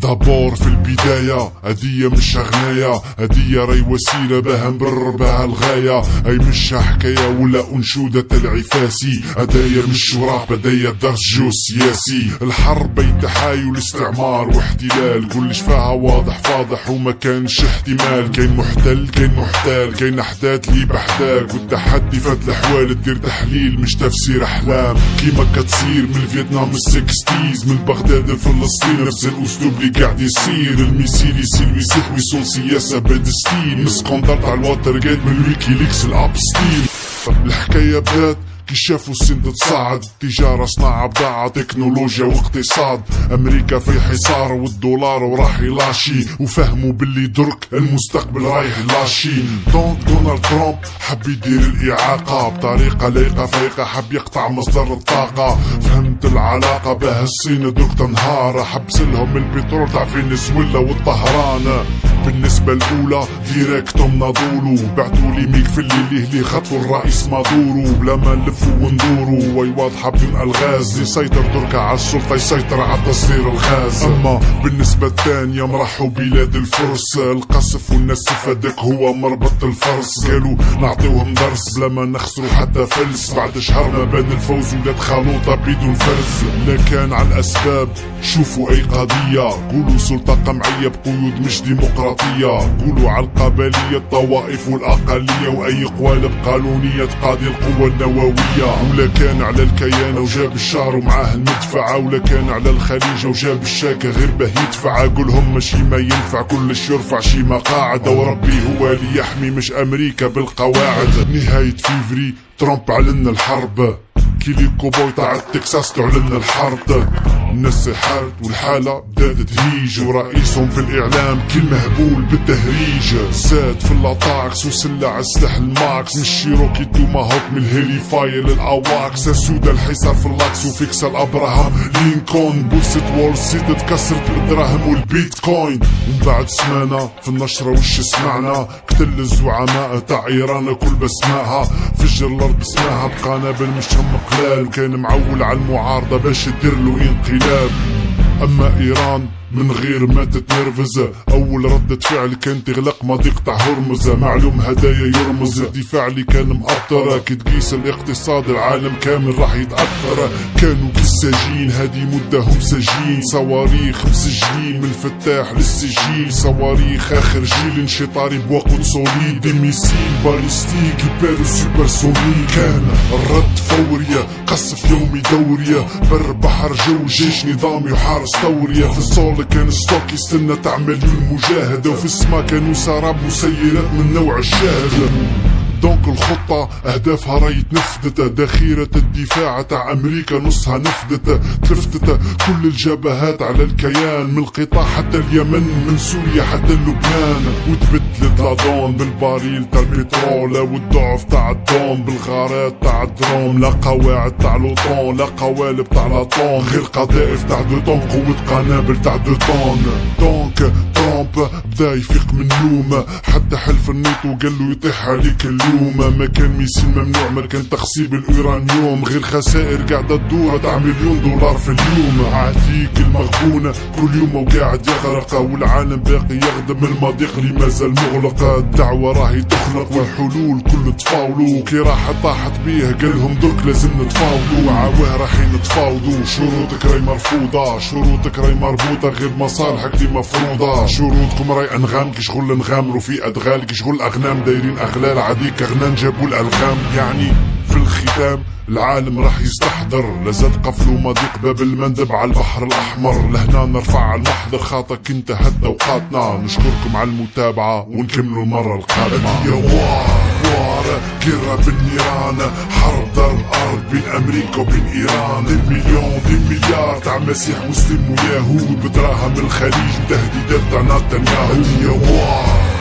دابور في البداية هدية مش غناية، هدية راي وسيلة بها نبرر بها الغاية، اي مش حكاية ولا انشودة العفاسي، هدايا مش راب هدايا درس جو سياسي. الحرب بين تحايل استعمار واحتلال، كلش فيها واضح فاضح وما كانش احتمال، كاين محتل كاين محتال كاين احداث لي بحداك، والتحدي فات الحوال تدير تحليل مش تفسير احلام، كيما كتصير من فيتنام السكستيز من بغداد لفلسطين، نفس الاسلوب اللي قاعد يصير، الميسيل يسيل ويسيح ويصول سياسة باد ستيل، مسكوندر تاع الواتر جيت من ويكيليكس الاب ستيل. الحكاية بدات كي شافوا الصين تتصاعد، تجارة صناعة بضاعة تكنولوجيا واقتصاد، امريكا في حصار والدولار وراح يلاشي، وفهموا باللي درك المستقبل رايح لاشي. دونالد ترامب حب يدير الاعاقة بطريقة لايقة فايقة، حب يقطع مصدر الطاقة، فهمت العلاقة بها الصين درك تنهار، حبس لهم البترول تاع فنزويلا والطهران. بالنسبة الأولى ديريكتوم ناضولو، بعتولي ميك في اللي خطفوا الرئيس مادورو، بلا ما نلفوا وندورو، وي واضحة بدون ألغاز، يسيطر تركا على السلطة يسيطر على تصدير الغاز. أما بالنسبة الثانية مرحوا بلاد الفرس، القصف والنسف هداك هو مربط الفرس، قالوا نعطيوهم درس بلا ما نخسروا حتى فلس، بعد شهر ما بان الفوز ولاد خلوطة بدون فرز. لا كان على الأسباب شوفوا أي قضية، قولوا سلطة قمعية بقيود مش ديمقراطية، قولوا على القبلية الطوائف والأقلية، وأي قوالب قانونية تقاضي القوة النووية. ولا كان على الكيان وجاب الشعر ومعاه المدفعة، ولا كان على الخليج وجاب الشاكة غير به يدفع، قولهم ماشي ما ينفع كلش يرفع شي مقاعد، وربي هو اللي يحمي مش أمريكا بالقواعد. نهاية فيفري ترامب علن الحرب، كيلي كوبوي تاع تكساس تعلن الحرب، الناس حارت والحالة بدات تهيج، ورئيسهم في الإعلام كل مهبول بالتهريج، زاد في اللاتاكس وسلع السلاح الماكس، من الشيروكي توماهوك من الهيليفاي للأواكس، سودا الحصار في اللاكس وفيكس الأبراهام لينكولن، بورصة وول ستريت تكسرت بالدراهم والبيتكوين. ومن بعد سمعنا في النشرة وش سمعنا، قتل الزعماء تاع إيران كل بسماها، فجر الأرض بسماها بقنابل مش هم قلال، وكان معول على المعارضة باش يدير له انقلاب. أما إيران من غير ما تتنرفز، أول ردة فعل كان تغلق مضيق تاع هرمز، معلوم هدايا يرمز، الدفاع اللي كان مأطر، كي تقيس الاقتصاد العالم كامل راح يتأثر، كانوا كالسجين هادي مدة هم سجين، صواريخ مسجلين من الفتاح للسجين، صواريخ آخر جيل انشطاري بوقود صوليد، دي ميسيل باليستيك يبالو سوبرسونيك، كان الرد فورية قصف يومي دورية، بر بحر جو جيش نظامي وحارس ثورية، في الصول كان ستوك يستنى تاع مليون مجاهدة، وفي السما كانوا سراب مسيرات من نوع الشاهد. دونك الخطة اهدافها راهي تنفذت، ذخيرة الدفاع تاع امريكا نصها نفذت، تلفتت كل الجبهات على الكيان، من القطاع حتى اليمن من سوريا حتى لبنان، وتبدلت لادون بالباريل تاع البترول، والضعف تاع الدوم بالغارات تاع الدروم، لا قواعد تاع لوطون لا قوالب تاع لاطون، غير قذائف تاع دو طون قوة قنابل تاع دو طون. دونك ترامب بدا يفيق من النوم، حتى حلف النيتو قالو يطيح عليك اللوم، ما كان ميسيل ممنوع ما كان تخصيب الأورانيوم، غير خسائر قاعدة تدور تاع $1,000,000 في اليوم، عاديك المغبونة كل يوم وقاعد يغرق، والعالم باقي يخدم المضيق اللي مازال مغلق، الدعوة راهي تخلق والحلول كل تفاولوا، كي راح طاحت بيه قالهم درك لازم نتفاوضوا، عواه رايحين نتفاوضوا، شروطك راهي مرفوضة شروطك راهي مربوطة غير مصالحك اللي مفروضة، شروطكم راهي انغام كي شغل نغامروا في ادغال، كي شغل اغنام دايرين اغلال عاديك اغنام جابوا الالغام. يعني في الختام العالم راح يستحضر، لازال قفلوا مضيق باب المندب على البحر الاحمر، لهنا نرفع على المحضر خاطك انتهت اوقاتنا، نشكركم على المتابعة ونكملوا المرة القادمة. يا وار كرة بالنيران، حرب دار الارض بين امريكا وبين ايران، دي مليون دي مليار تاع مسيح مسلم ويهود، بدراهم الخليج وتهديدات تاع نتنياهو. يا وار